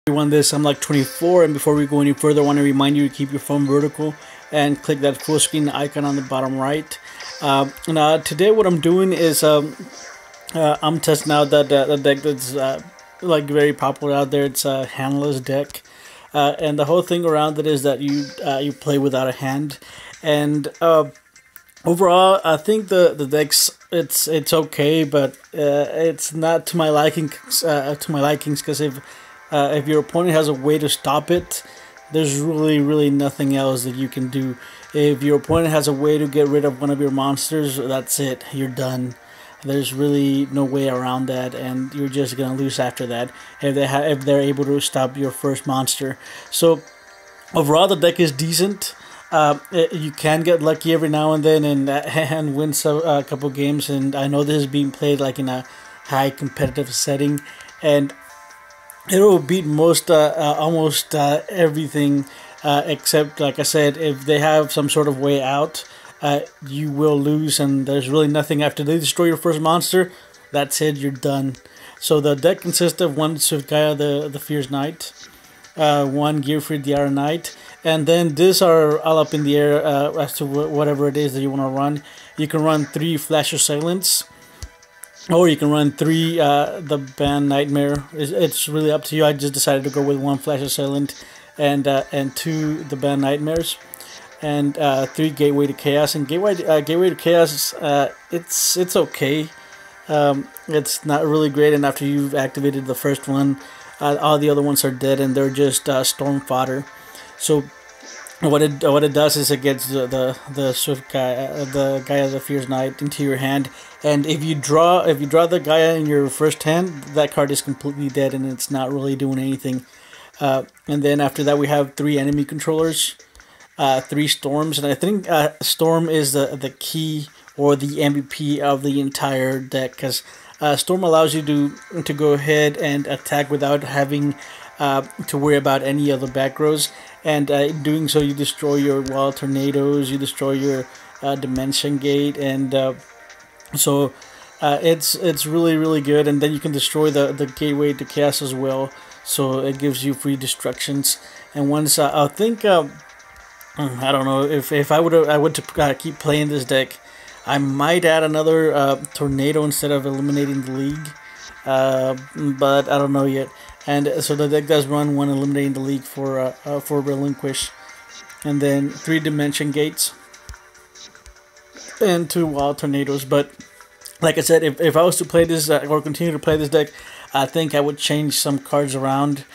Everyone, this I'm like 24, and before we go any further, I want to remind you to keep your phone vertical and click that full screen icon on the bottom right. Today what I'm doing is I'm testing out that deck that's like very popular out there. It's a handless deck, and the whole thing around it is that you play without a hand, and overall I think the deck's it's okay, but it's not to my liking because if your opponent has a way to stop it, there's really nothing else that you can do. If your opponent has a way to get rid of one of your monsters, that's it. You're done. There's really no way around that, and you're just gonna lose after that if they're able to stop your first monster. So overall, the deck is decent. You can get lucky every now and then and win a couple games. And I know this is being played like in a high competitive setting, and it will beat most almost everything except, like I said, if they have some sort of way out, you will lose, and there's really nothing after they destroy your first monster. That's it, you're done. So the deck consists of one Gaia the Fierce Knight, one Gearfried The Iron Knight, and then these are all up in the air as to whatever it is that you want to run. You can run 3 Flash Assailants, or you can run 3 the Theban Nightmare. It's really up to you. I just decided to go with 1 Flash Assailant and 2 the Theban Nightmares, and 3 Gateway to Chaos. And Gateway to Chaos, it's okay. It's not really great, and after you've activated the first one, all the other ones are dead, and they're just storm fodder. So what it does is it gets the Swift Gaia, the Gaia The Fierce Knight into your hand, and if you draw the Gaia in your first hand, that card is completely dead and it's not really doing anything. And then after that, we have 3 enemy controllers, 3 storms, and I think storm is the key or the MVP of the entire deck, because storm allows you to go ahead and attack without having to worry about any of the back rows, and in doing so you destroy your wild tornadoes, you destroy your dimension gate, and so it's really good. And then you can destroy the gateway to chaos as well, so it gives you free destructions. And once I think I don't know, if I would to keep playing this deck, I might add another tornado instead of eliminating the league, but I don't know yet. And so the deck does run 1 eliminating the league for relinquish, and then 3 dimension gates and 2 wild tornadoes. But like I said, if I was to play this or continue to play this deck, I think I would change some cards around.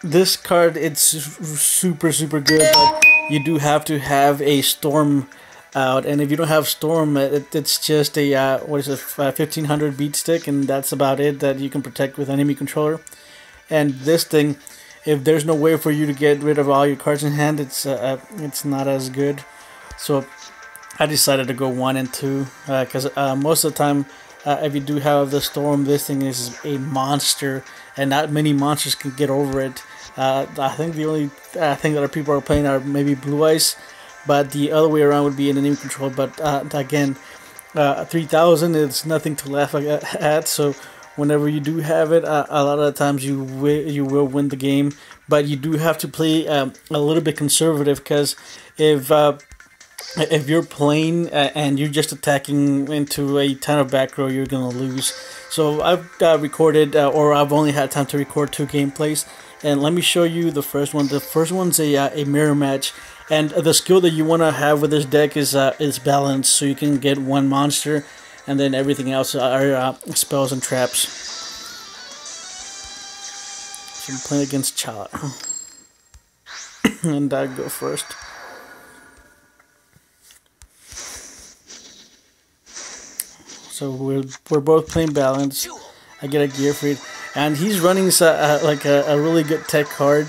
This card, it's super good, but you do have to have a storm out, and if you don't have storm, it's just a 1500 beat stick, and that's about it that you can protect with enemy controller. And this thing, if there's no way for you to get rid of all your cards in hand, it's not as good. So I decided to go 1 and 2 because most of the time, if you do have the storm, this thing is a monster, and not many monsters can get over it. I think the only thing that people are playing are maybe Blue Eyes, but the other way around would be an enemy control. But again, 3000 is nothing to laugh at. So whenever you do have it, a lot of the times you will win the game. But you do have to play a little bit conservative, because if you're playing and you're just attacking into a ton of back row, you're gonna lose. So I've recorded, or I've only had time to record 2 gameplays, and let me show you the first one. The first one's a mirror match, and the skill that you want to have with this deck is balance, so you can get 1 monster, and then everything else are spells and traps. So I'm playing against Chala, and I go first. So we're both playing balance. I get a Gearfried, and he's running like a really good tech card.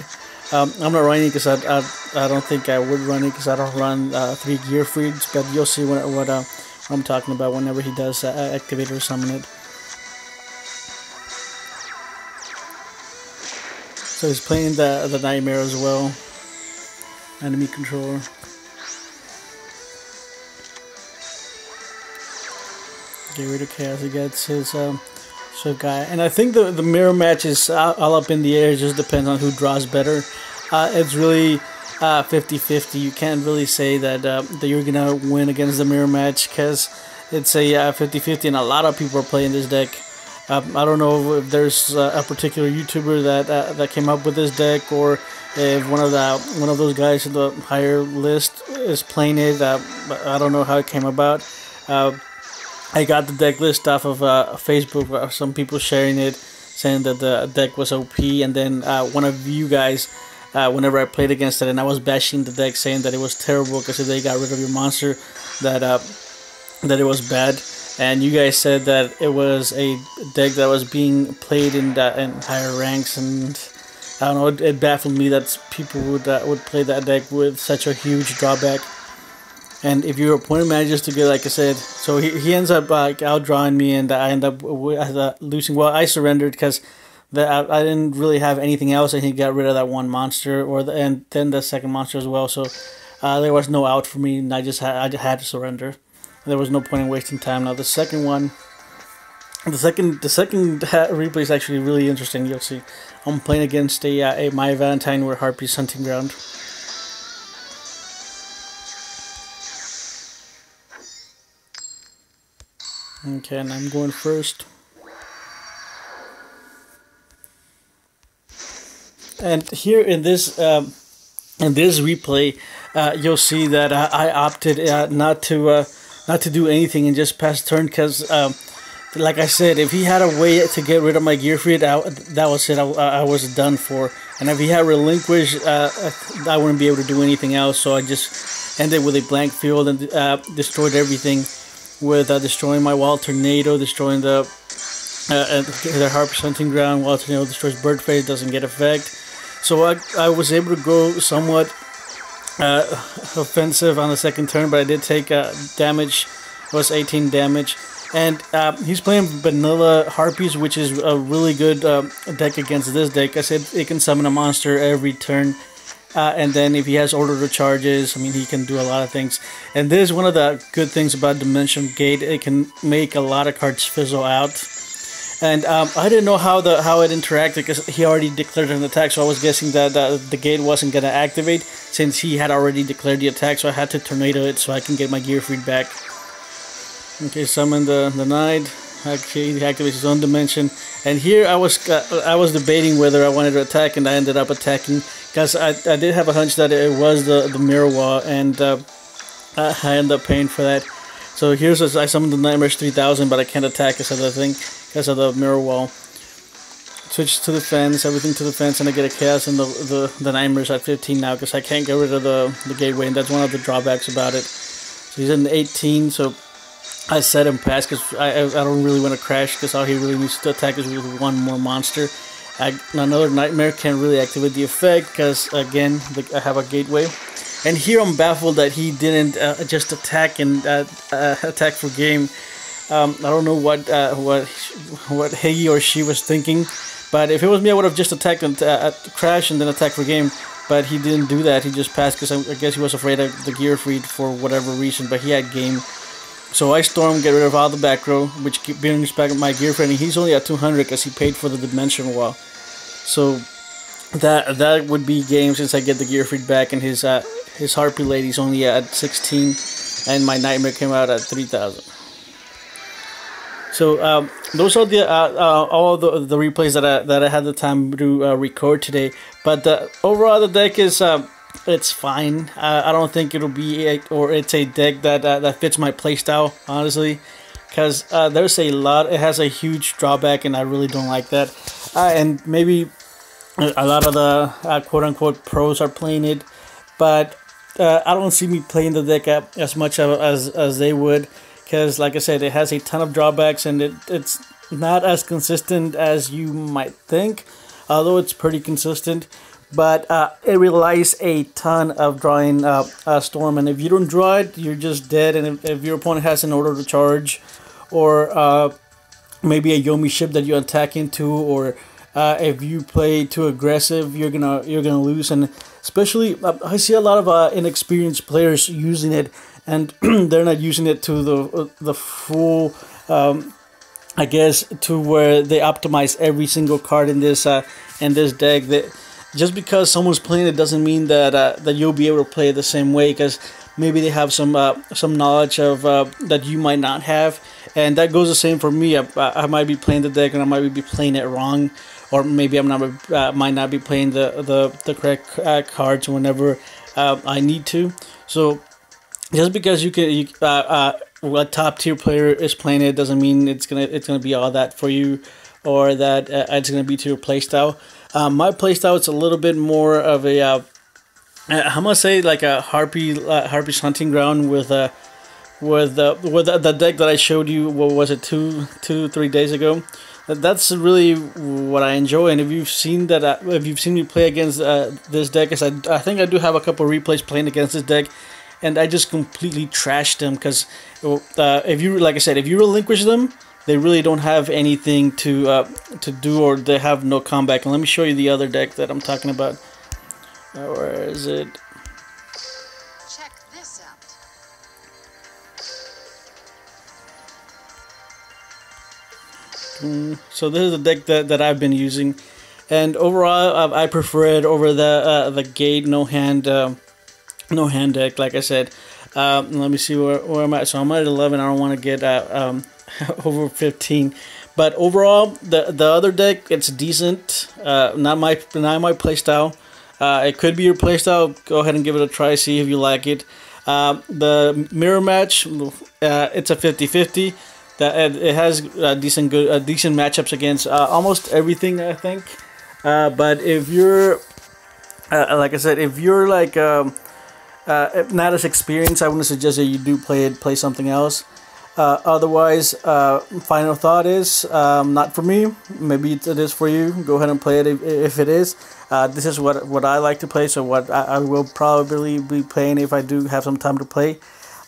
I'm not running because I don't think I would run it, because I don't run 3 Gearfrieds, but you'll see what I'm talking about whenever he does activate or summon it. So he's playing the Nightmare as well, enemy controller. Get rid of chaos. He gets his So Gaia, and I think the mirror match is all up in the air. It just depends on who draws better. It's really 50-50. You can't really say that that you're gonna win against the mirror match, because it's a 50-50, and a lot of people are playing this deck. I don't know if there's a particular YouTuber that came up with this deck, or if one of those guys in the higher list is playing it. I don't know how it came about. I got the deck list off of Facebook. Some people sharing it, saying that the deck was OP, and then one of you guys, whenever I played against it, and I was bashing the deck, saying that it was terrible because if they got rid of your monster, that it was bad. And you guys said that it was a deck that was being played in higher ranks, and I don't know. It baffled me that people would play that deck with such a huge drawback. And if your opponent manages to get, like I said, so he ends up outdrawing me, and I end up losing. Well, I surrendered because I didn't really have anything else, and he got rid of that one monster, and then the second monster as well. So there was no out for me, and I had to surrender. There was no point in wasting time. Now the second one, the second replay is actually really interesting. You'll see. I'm playing against a My Valentine with Harpy's Hunting Ground. Okay, and I'm going first. And here in this replay, you'll see that I opted not to do anything and just pass turn, because like I said, if he had a way to get rid of my Gearfried, that was it. I was done for. And if he had relinquished, I wouldn't be able to do anything else. So I just ended with a blank field and destroyed everything with destroying my Wild Tornado, destroying the Harpy's Hunting Ground. Wild Tornado destroys Bird Phase, doesn't get effect. So I was able to go somewhat offensive on the second turn, but I did take damage. It was 18 damage. And he's playing vanilla Harpies, which is a really good deck against this deck. I said it can summon a monster every turn. And then if he has order to charges, I mean, he can do a lot of things. And this is one of the good things about Dimension Gate. It can make a lot of cards fizzle out. And I didn't know how it interacted, because he already declared an attack. So I was guessing that the gate wasn't going to activate since he had already declared the attack. So I had to tornado it so I can get my Gearfried back. Okay, summon the Knight. Okay, he activates his own dimension. And here I was debating whether I wanted to attack, and I ended up attacking, because I did have a hunch that it was the mirror wall, and I ended up paying for that. So here's I summoned the Nightmares 3000, but I can't attack because of the thing, because of the mirror wall. Switch to the fence, everything to the fence, and I get a chaos and the Nightmares at 15 now, because I can't get rid of the gateway, and that's one of the drawbacks about it. So he's in 18, so I set him past, because I don't really want to crash, because all he really needs to attack is with one more monster. Another Nightmare can't really activate the effect, because again I have a gateway. And here I'm baffled that he didn't just attack and attack for game. I don't know what he or she was thinking, but if it was me, I would have just attacked and crash and then attack for game. But he didn't do that. He just passed, because I guess he was afraid of the Gearfried for whatever reason. But he had game. So I storm, get rid of all the back row, which brings back my Gearfried, and he's only at 200 because he paid for the dimension wall. So that would be game, since I get the Gearfried back, and his Harpy lady's only at 16, and my Nightmare came out at 3000. So those are all the replays that I had the time to record today. But overall, the deck is it's fine. I don't think it'll be it's a deck that fits my playstyle, honestly, because there's a lot. It has a huge drawback, and I really don't like that. And maybe a lot of the quote-unquote pros are playing it, but I don't see me playing the deck as much as they would, because like I said, it has a ton of drawbacks, and it's not as consistent as you might think, although it's pretty consistent. But it relies a ton of drawing Storm, and if you don't draw it, you're just dead. And if your opponent has an order to charge, or maybe a Yomi ship that you attack into, or if you play too aggressive, you're gonna lose. And especially, I see a lot of inexperienced players using it, and they're not using it to the full I guess, to where they optimize every single card in this deck. That just because someone's playing it doesn't mean that that you'll be able to play it the same way, because maybe they have some knowledge of that you might not have, and that goes the same for me. I might be playing the deck and I might be playing it wrong, or maybe I'm not might not be playing the correct cards whenever I need to. So just because a top tier player is playing it doesn't mean it's gonna be all that for you, or that it's gonna be to your playstyle. My playstyle is a little bit more of a I'm gonna say like a Harpy's hunting ground with the deck that I showed you. What was it, 3 days ago? That's really what I enjoy. And if you've seen that, if you've seen me play against this deck, as I think I do have a couple replays playing against this deck, and I just completely trashed them, because if you, like I said, if you relinquish them, they really don't have anything to do, or they have no comeback. And let me show you the other deck that I'm talking about. Where is it? Check this out. So this is the deck that I've been using, and overall I prefer it over the Gate no hand deck. Like I said, let me see where I'm at. So I'm at 11. I don't want to get over 15, but overall the other deck, it's decent. Not my playstyle. It could be your playstyle. Go ahead and give it a try, see if you like it. The mirror match, it's a 50-50. That it has decent matchups against almost everything, I think. But if you're like I said, if you're like not as experienced, I wouldn't suggest that you do play something else. Otherwise, final thought is not for me. Maybe it is for you. Go ahead and play it if it is. This is what I like to play, so what I will probably be playing if I do have some time to play.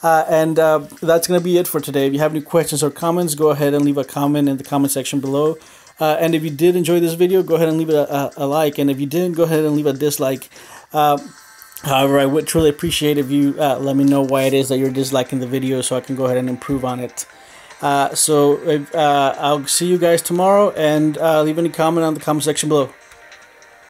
And that's going to be it for today. If you have any questions or comments, go ahead and leave a comment in the comment section below. And if you did enjoy this video, go ahead and leave it a like. And if you didn't, go ahead and leave a dislike. However, I would truly appreciate if you let me know why it is that you're disliking the video, so I can go ahead and improve on it. I'll see you guys tomorrow, and leave any comment on the comment section below.